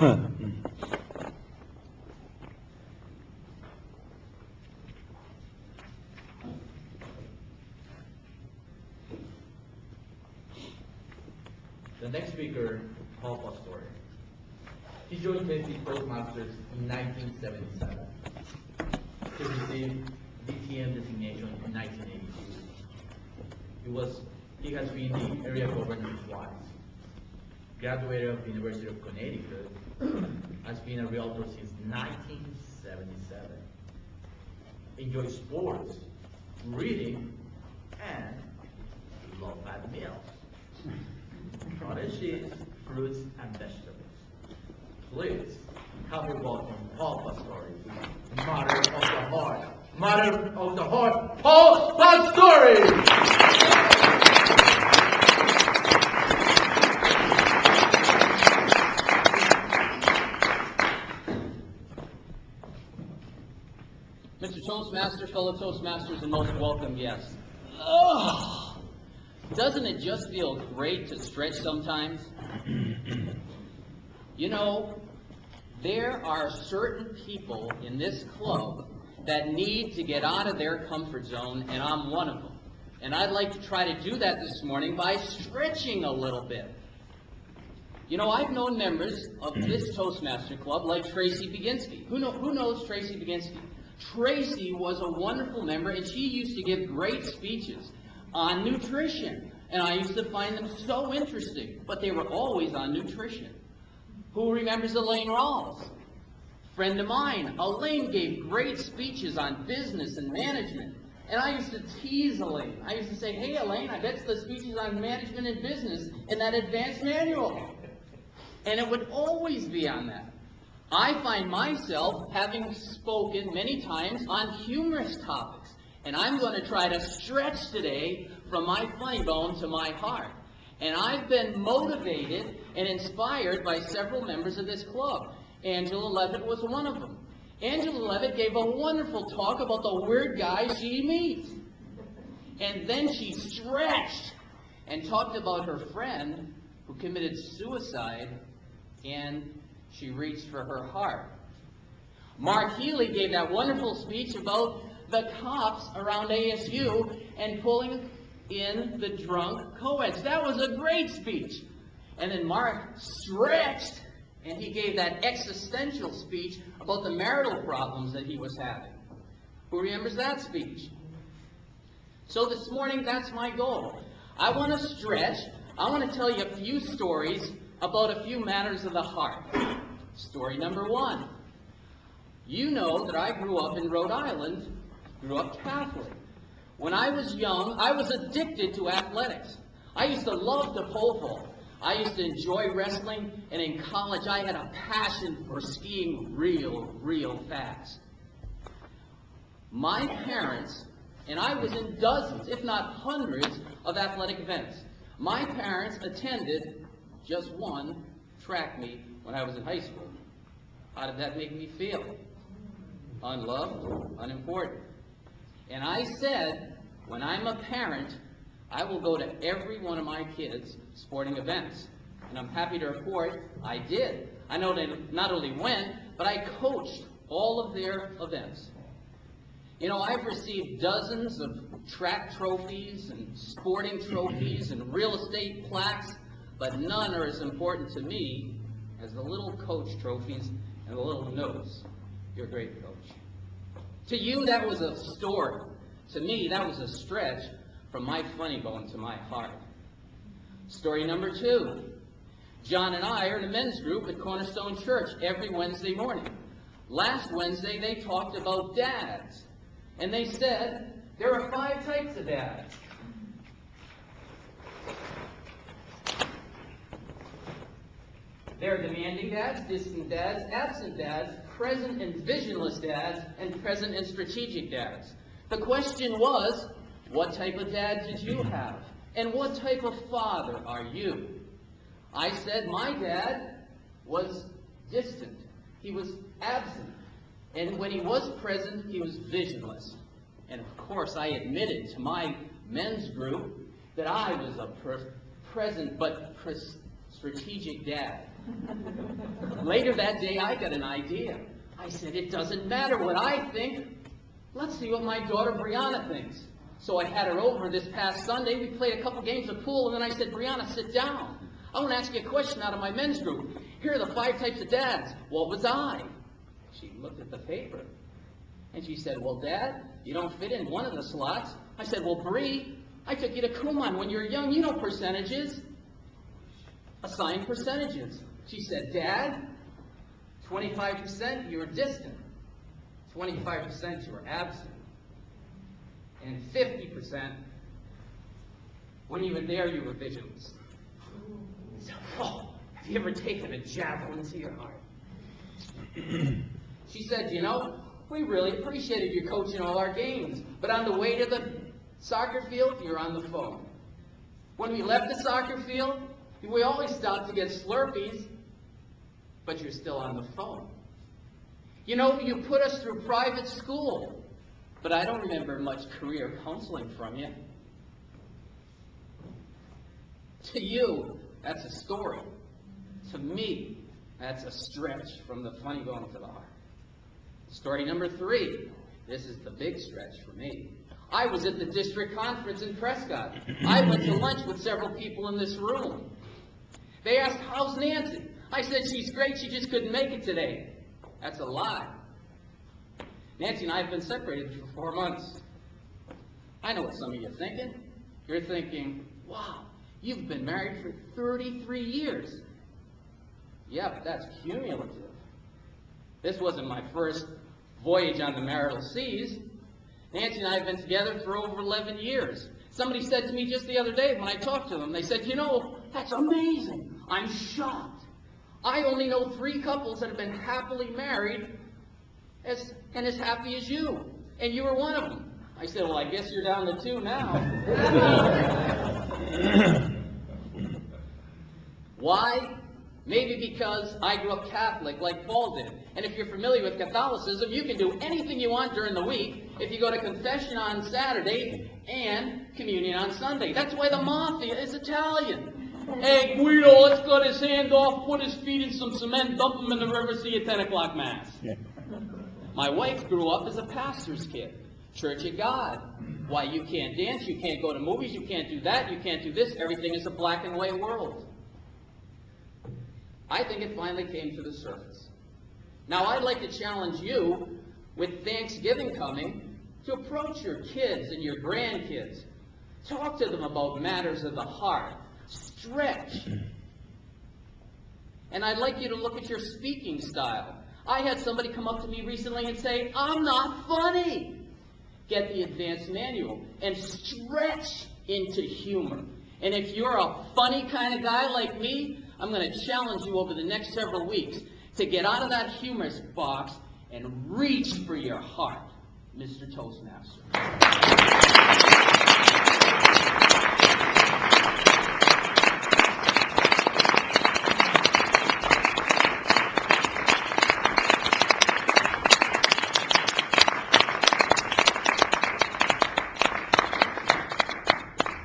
The next speaker, Pastore. He joined Tennessee Toastmasters in 1977. He received DTM designation in 1982. He has been the area governor twice. Graduated of the University of Connecticut. Has been a realtor since 1977. Enjoys sports, reading, and love bad meals. Cottage cheese, fruits, and vegetables. Please help me welcome Pastore, Mother of the Heart. Mother of the Heart, Pastore! Mr. Toastmaster, fellow Toastmasters, and most welcome guests. Oh, doesn't it just feel great to stretch sometimes? You know, there are certain people in this club that need to get out of their comfort zone, and I'm one of them. And I'd like to try to do that this morning by stretching a little bit. You know, I've known members of this Toastmaster Club like Tracy Beginski. Who knows Tracy Beginski? Tracy was a wonderful member, and she used to give great speeches on nutrition. And I used to find them so interesting, but they were always on nutrition. Who remembers Elaine Rawls? Friend of mine. Elaine gave great speeches on business and management. And I used to tease Elaine. I used to say, hey, Elaine, I bet the speeches on management and business in that advanced manual. And it would always be on that. I find myself having spoken many times on humorous topics. And I'm going to try to stretch today from my funny bone to my heart. And I've been motivated and inspired by several members of this club. Angela Levitt was one of them. Angela Levitt gave a wonderful talk about the weird guys she meets. And then she stretched and talked about her friend who committed suicide, and she reached for her heart. Mark Healy gave that wonderful speech about the cops around ASU and pulling in the drunk co-eds. That was a great speech. And then Mark stretched, and he gave that existential speech about the marital problems that he was having. Who remembers that speech? So this morning, that's my goal. I want to stretch. I want to tell you a few stories about a few matters of the heart. Story number one. You know that I grew up in Rhode Island, grew up Catholic. When I was young, I was addicted to athletics. I used to love the pole vault. I used to enjoy wrestling, and in college I had a passion for skiing real fast. My parents, and I was in dozens, if not hundreds, of athletic events. My parents attended just one track meet when I was in high school. How did that make me feel? Unloved, unimportant. And I said, when I'm a parent, I will go to every one of my kids' sporting events. And I'm happy to report I did. I not only went, but I coached all of their events. You know, I've received dozens of track trophies and sporting trophies and real estate plaques, but none are as important to me as the little coach trophies and the little notes. You're a great coach. To you, that was a story. To me, that was a stretch from my funny bone to my heart. Story number two. John and I are in a men's group at Cornerstone Church every Wednesday morning. Last Wednesday, they talked about dads. And they said, there are 5 types of dads. There are demanding dads, distant dads, absent dads, present and visionless dads, and present and strategic dads. The question was, what type of dad did you have? And what type of father are you? I said my dad was distant. He was absent. And when he was present, he was visionless. And of course, I admitted to my men's group that I was a present but strategic dad. Later that day, I got an idea. I said, it doesn't matter what I think. Let's see what my daughter Brianna thinks. So I had her over this past Sunday. We played a couple games of pool, and then I said, Brianna, sit down. I want to ask you a question out of my men's group. Here are the 5 types of dads. What was I? She looked at the paper, and she said, well, Dad, you don't fit in one of the slots. I said, well, Bree, I took you to Kumon when you were young. You know percentages. Assign percentages. She said, Dad, 25% you were distant. 25% you were absent. And 50%, when you were there, you were vigilant. So, oh, have you ever taken a javelin to your heart? She said, you know, we really appreciated you coaching all our games, but on the way to the soccer field, you're on the phone. When we left the soccer field, we always stopped to get Slurpees, but you're still on the phone. You know, you put us through private school, but I don't remember much career counseling from you. To you, that's a story. To me, that's a stretch from the funny bone to the heart. Story number 3. This is the big stretch for me. I was at the district conference in Prescott. I went to lunch with several people in this room. They asked, how's Nancy? I said, she's great, she just couldn't make it today. That's a lie. Nancy and I have been separated for 4 months. I know what some of you are thinking. You're thinking, wow, you've been married for 33 years. Yeah, but that's cumulative. This wasn't my first voyage on the marital seas. Nancy and I have been together for over 11 years. Somebody said to me just the other day when I talked to them, they said, you know, that's amazing. I'm shocked. I only know 3 couples that have been happily married and as happy as you. And you were one of them. I said, well, I guess you're down to 2 now. Why? Maybe because I grew up Catholic like Paul did. And if you're familiar with Catholicism, you can do anything you want during the week if you go to confession on Saturday and communion on Sunday. That's why the mafia is Italian. Hey, Guido, let's cut his hand off, put his feet in some cement, dump him in the river, see you at 10 o'clock Mass. My wife grew up as a pastor's kid. Church of God. Why, you can't dance, you can't go to movies, you can't do that, you can't do this. Everything is a black and white world. I think it finally came to the surface. Now, I'd like to challenge you, with Thanksgiving coming, to approach your kids and your grandkids. Talk to them about matters of the heart. Stretch. And I'd like you to look at your speaking style. I had somebody come up to me recently and say, I'm not funny. Get the advanced manual and stretch into humor. And if you're a funny kind of guy like me, I'm going to challenge you over the next several weeks to get out of that humorous box and reach for your heart, Mr. Toastmaster.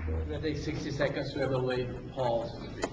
We're going to take 60 seconds to evaluate Paul's speech.